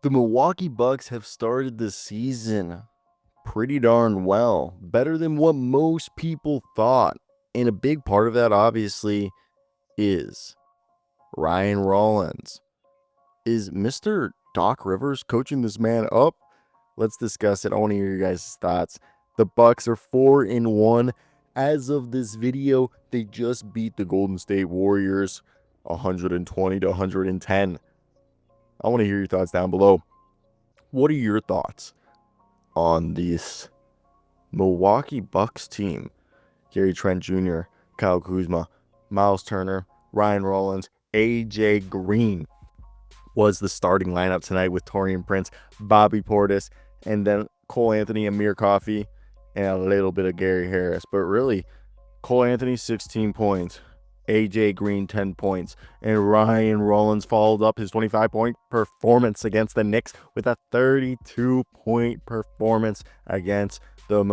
The Milwaukee Bucks have started the season pretty darn well, better than what most people thought. And a big part of that, obviously, is Ryan Rollins. Is Mr. Doc Rivers coaching this man up? Let's discuss it. I want to hear your guys' thoughts. The Bucks are 4-1 as of this video. They just beat the Golden State Warriors 120-110. I want to hear your thoughts down below. What are your thoughts on this Milwaukee Bucks team? Gary Trent Jr., Kyle Kuzma, Miles Turner, Ryan Rollins, AJ Green was the starting lineup tonight with Taurean Prince, Bobby Portis, and then Cole Anthony, Amir Coffey, and a little bit of Gary Harris. But really, Cole Anthony, 16 points. AJ Green, 10 points. And Ryan Rollins followed up his 25-point performance against the Knicks with a 32-point performance against the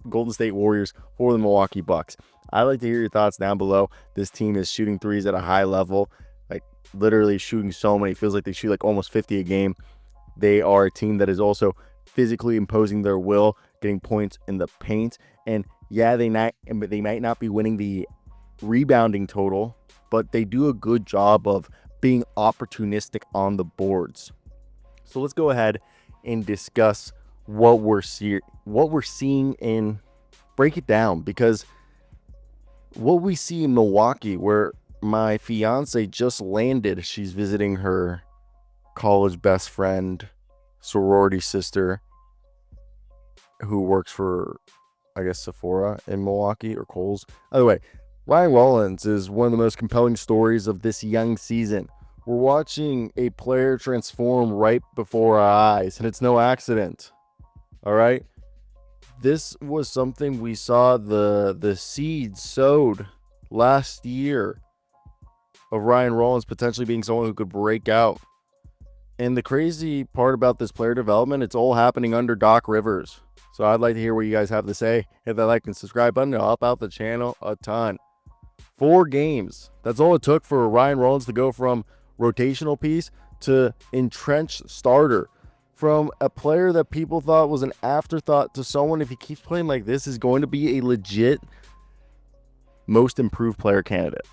Golden State Warriors for the Milwaukee Bucks. I'd like to hear your thoughts down below. This team is shooting threes at a high level, like literally shooting so many. It feels like they shoot like almost 50 a game. They are a team that is also physically imposing their will, getting points in the paint. And yeah, they might not be winning the rebounding total, but they do a good job of being opportunistic on the boards. So let's go ahead and discuss what we're seeing and break it down, because what we see in Milwaukee, where my fiance just landed, she's visiting her college best friend, sorority sister, who works for, I guess, Sephora in Milwaukee or Kohl's. Either way, Ryan Rollins is one of the most compelling stories of this young season. We're watching a player transform right before our eyes, and it's no accident. All right? This was something we saw the seeds sowed last year of Ryan Rollins potentially being someone who could break out. And the crazy part about this player development, it's all happening under Doc Rivers. So I'd like to hear what you guys have to say. Hit that like and subscribe button to help out the channel a ton. 4 games. That's all it took for Ryan Rollins to go from rotational piece to entrenched starter. From a player that people thought was an afterthought to someone, if he keeps playing like this, is going to be a legit most improved player candidate.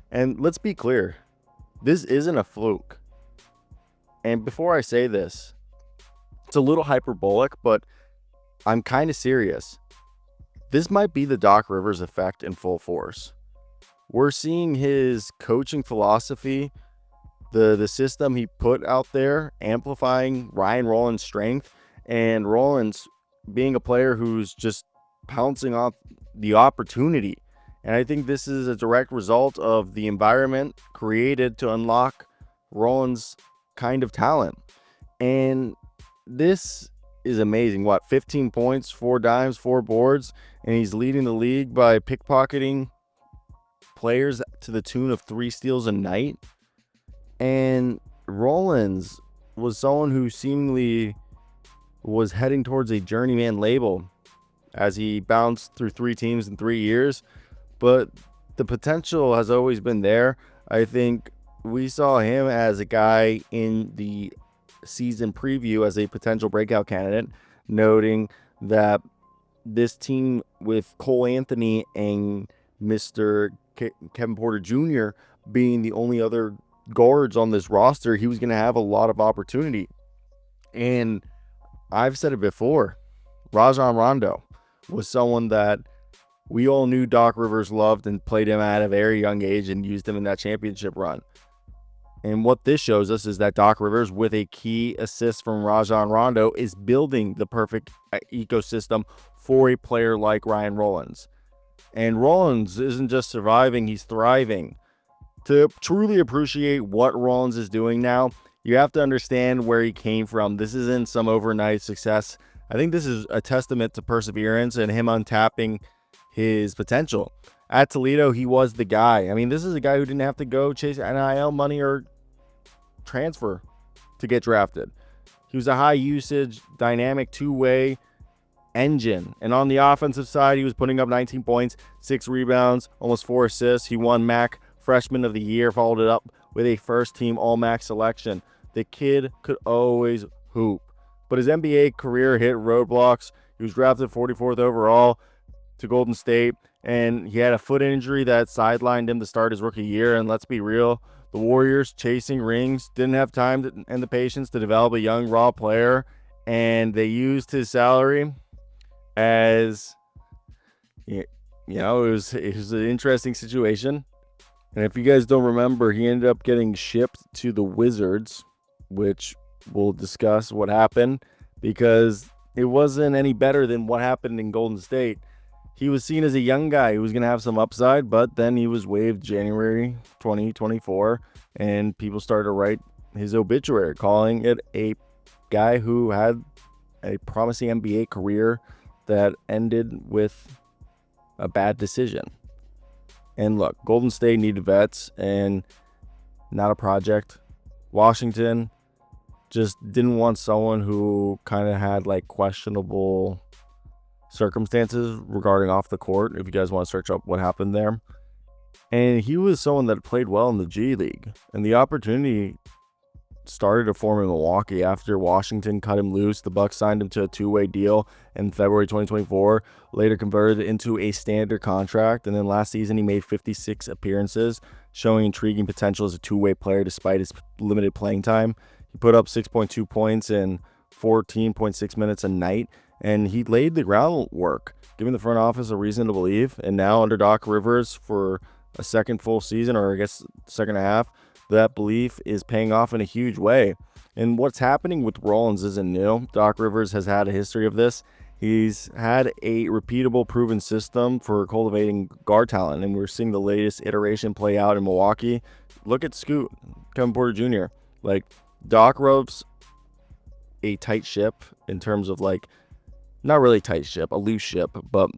And let's be clear, this isn't a fluke. And before I say this, it's a little hyperbolic, but I'm kind of serious. This might be the Doc Rivers effect in full force. We're seeing his coaching philosophy, the system he put out there, amplifying Ryan Rollins' strength, and Rollins being a player who's just pouncing off the opportunity. And I think this is a direct result of the environment created to unlock Rollins' kind of talent. And this is amazing. 15 points, 4 dimes, 4 boards, and he's leading the league by pickpocketing players to the tune of 3 steals a night. And Rollins was someone who seemingly was heading towards a journeyman label as he bounced through 3 teams in 3 years. But the potential has always been there. I think we saw him as a guy in the season preview as a potential breakout candidate, noting that this team with Cole Anthony and Mr. Kevin Porter Jr. being the only other guards on this roster, he was going to have a lot of opportunity. And I've said it before, Rajon Rondo was someone that we all knew Doc Rivers loved and played him at a very young age and used him in that championship run. And what this shows us is that Doc Rivers, with a key assist from Rajon Rondo, is building the perfect ecosystem for a player like Ryan Rollins. And Rollins isn't just surviving, he's thriving. To truly appreciate what Rollins is doing now, you have to understand where he came from. This isn't some overnight success. I think this is a testament to perseverance and him untapping his potential. At Toledo, he was the guy. I mean, this is a guy who didn't have to go chase NIL money or transfer to get drafted. He was a high usage, dynamic two-way engine. And on the offensive side, he was putting up 19 points, 6 rebounds, almost 4 assists. He won MAC Freshman of the Year, followed it up with a first-team All-MAC selection. The kid could always hoop. But his NBA career hit roadblocks. He was drafted 44th overall to Golden State, and he had a foot injury that sidelined him to start his rookie year. And let's be real, the Warriors, chasing rings, didn't have time and the patience to develop a young, raw player, and they used his salary as, it was an interesting situation. And if you guys don't remember, he ended up getting shipped to the Wizards, which we'll discuss what happened, because it wasn't any better than what happened in Golden State. He was seen as a young guy who was going to have some upside, but then he was waived January 2024, and people started to write his obituary, calling it a guy who had a promising NBA career that ended with a bad decision. And look, Golden State needed vets and not a project. Washington just didn't want someone who kind of had like questionable circumstances regarding off the court, if you guys want to search up what happened there. And he was someone that played well in the G League, and the opportunity started to form in Milwaukee after Washington cut him loose. The Bucks signed him to a two-way deal in February 2024, later converted into a standard contract, and then last season he made 56 appearances, showing intriguing potential as a two-way player despite his limited playing time. He put up 6.2 points in 14.6 minutes a night, and he laid the groundwork, giving the front office a reason to believe. And now under Doc Rivers for a second full season, or I guess second and a half, that belief is paying off in a huge way. And what's happening with Rollins isn't new. Doc Rivers has had a history of this. He's had a repeatable, proven system for cultivating guard talent, and we're seeing the latest iteration play out in Milwaukee. Look at Scoot, Kevin Porter Jr. Like, Doc ropes a tight ship in terms of, like, not really tight ship, a loose ship, but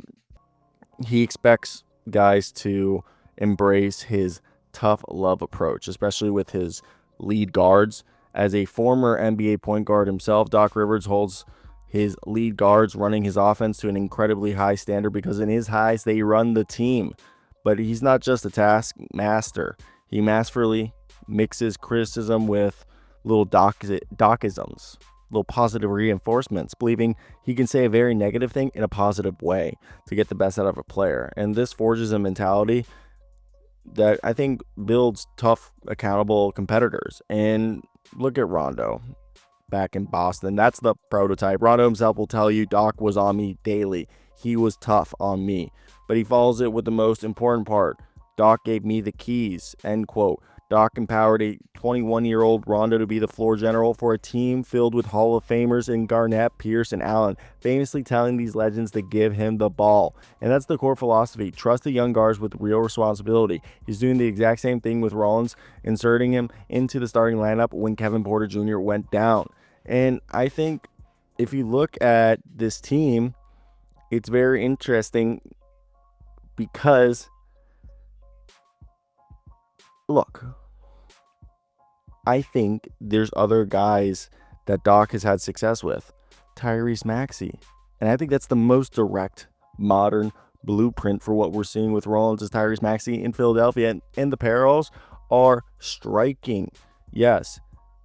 he expects guys to embrace his tough love approach, especially with his lead guards. As a former NBA point guard himself, Doc Rivers holds his lead guards running his offense to an incredibly high standard, because in his eyes, they run the team. But he's not just a task master. He masterfully mixes criticism with little docisms, little positive reinforcements, believing he can say a very negative thing in a positive way to get the best out of a player. And this forges a mentality that I think builds tough, accountable competitors. And look at Rondo back in Boston. That's the prototype. Rondo himself will tell you, Doc was on me daily. He was tough on me. But he follows it with the most important part. Doc gave me the keys, end quote. Doc empowered a 21-year-old Rondo to be the floor general for a team filled with Hall of Famers in Garnett, Pierce, and Allen, famously telling these legends to give him the ball. And that's the core philosophy. Trust the young guards with real responsibility. He's doing the exact same thing with Rollins, inserting him into the starting lineup when Kevin Porter Jr. went down. And I think if you look at this team, it's very interesting because, look, I think there's other guys that Doc has had success with. Tyrese Maxey. And I think that's the most direct, modern blueprint for what we're seeing with Rollins is Tyrese Maxey in Philadelphia. And the parallels are striking. Yes,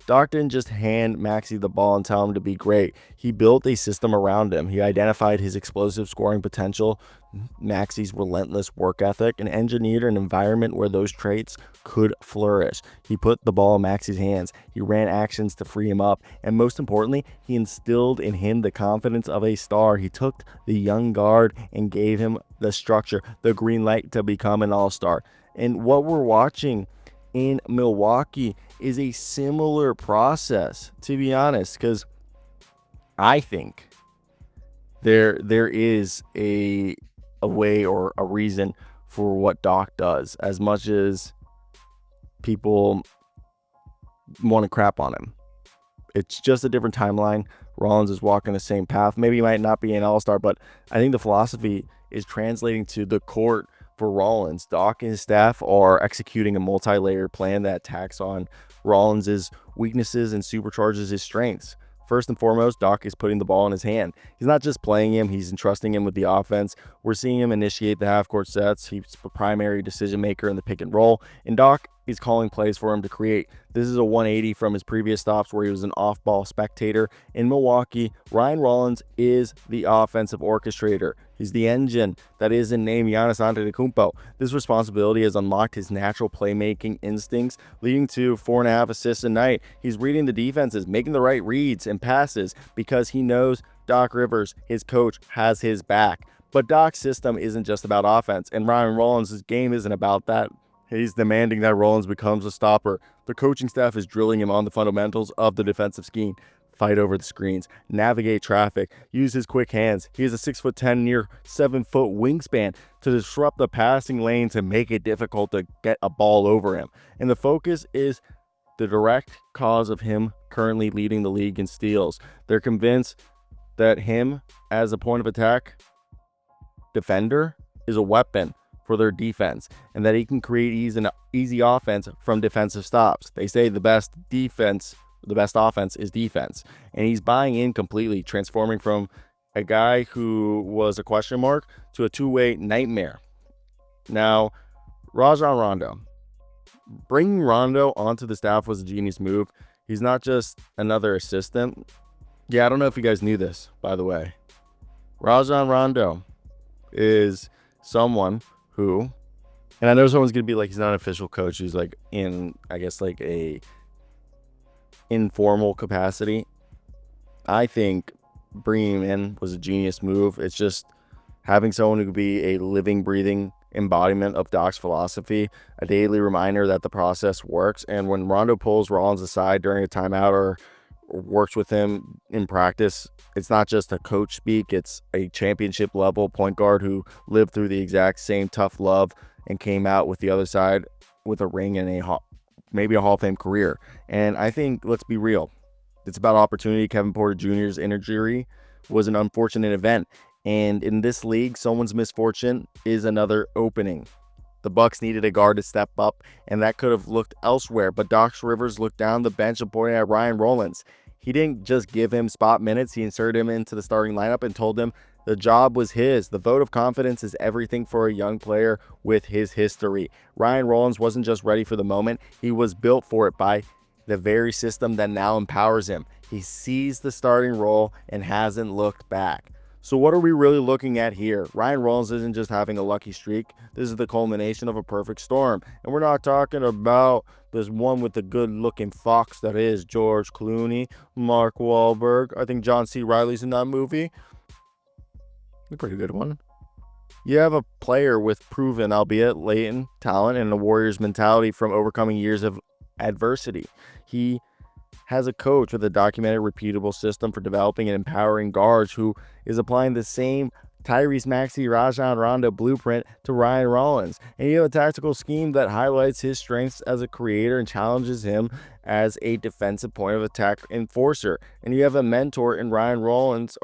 Doc didn't just hand Maxey the ball and tell him to be great. He built a system around him. He identified his explosive scoring potential, Maxey's relentless work ethic, and engineered an environment where those traits could flourish. He put the ball in Maxey's hands. He ran actions to free him up. And most importantly, he instilled in him the confidence of a star. He took the young guard and gave him the structure, the green light to become an all-star. And what we're watching in Milwaukee is a similar process, to be honest, because I think there is a way or a reason for what Doc does, as much as people want to crap on him. It's just a different timeline. Rollins is walking the same path. Maybe he might not be an all-star, but I think the philosophy is translating to the court for Rollins. Doc and his staff are executing a multi-layered plan that attacks on Rollins' weaknesses and supercharges his strengths. First and foremost, Doc is putting the ball in his hand. He's not just playing him, he's entrusting him with the offense. We're seeing him initiate the half-court sets. He's the primary decision maker in the pick and roll, and Doc is calling plays for him to create. This is a 180 from his previous stops where he was an off-ball spectator. In Milwaukee, Ryan Rollins is the offensive orchestrator. He's the engine that is in name Giannis Antetokounmpo. This responsibility has unlocked his natural playmaking instincts, leading to 4.5 assists a night. He's reading the defenses, making the right reads and passes because he knows Doc Rivers, his coach, has his back. But Doc's system isn't just about offense, and Ryan Rollins' game isn't about that. He's demanding that Rollins becomes a stopper. The coaching staff is drilling him on the fundamentals of the defensive scheme. Fight over the screens, navigate traffic, use his quick hands. He has a 6'10", near 7-foot wingspan to disrupt the passing lanes and make it difficult to get a ball over him. And the focus is the direct cause of him currently leading the league in steals. They're convinced that him as a point of attack defender is a weapon for their defense, and that he can create easy offense from defensive stops. They say the best offense is defense, and he's buying in completely, transforming from a guy who was a question mark to a two-way nightmare. Now, Rajon Rondo. Bringing Rondo onto the staff was a genius move. He's not just another assistant. Yeah, I don't know if you guys knew this, by the way. Rajon Rondo is someone who, and I know someone's going to be like, he's not an official coach. He's like in, I guess, like a informal capacity. I think bringing him in was a genius move. It's just having someone who could be a living, breathing embodiment of Doc's philosophy, a daily reminder that the process works. And when Rondo pulls Rollins aside during a timeout or works with him in practice, it's not just a coach speak, it's a championship level point guard who lived through the exact same tough love and came out with the other side with a ring and maybe a Hall of Fame career. And I think, let's be real, it's about opportunity. Kevin Porter Jr.'s injury was an unfortunate event, and in this league, someone's misfortune is another opening. The Bucks needed a guard to step up, and that could have looked elsewhere, but Doc Rivers looked down the bench and pointed at Ryan Rollins. He didn't just give him spot minutes, he inserted him into the starting lineup and told him the job was his. The vote of confidence is everything for a young player with his history. Ryan Rollins wasn't just ready for the moment, he was built for it by the very system that now empowers him. He sees the starting role and hasn't looked back. So what are we really looking at here? Ryan Rollins isn't just having a lucky streak. This is the culmination of a perfect storm. And we're not talking about this one with the good-looking fox that is George Clooney, Mark Wahlberg. I think John C. Reilly's in that movie. A pretty good one. You have a player with proven, albeit latent, talent and a Warriors mentality from overcoming years of adversity. He has a coach with a documented, repeatable system for developing and empowering guards who is applying the same Tyrese Maxey, Rajon Rondo blueprint to Ryan Rollins. And you have a tactical scheme that highlights his strengths as a creator and challenges him as a defensive point of attack enforcer. And you have a mentor in Ryan Rollins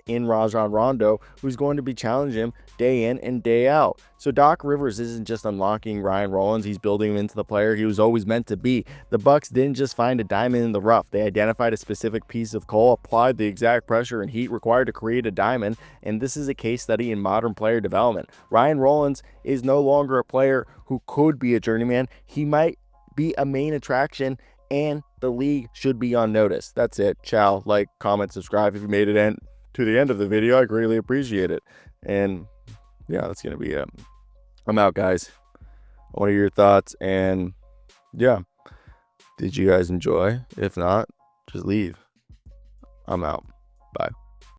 in Rajon Rondo, who's going to be challenging him day in and day out. So Doc Rivers isn't just unlocking Ryan Rollins, he's building him into the player he was always meant to be. The Bucks didn't just find a diamond in the rough. They identified a specific piece of coal, applied the exact pressure and heat required to create a diamond, and this is a case study in modern player development. Ryan Rollins is no longer a player who could be a journeyman. He might be a main attraction, and the league should be on notice. That's it. Ciao. Like, comment, subscribe if you made it to the end of the video. I greatly appreciate it. And yeah, that's gonna be it. I'm out, guys. What are your thoughts? And yeah, did you guys enjoy? If not, just leave. I'm out. Bye.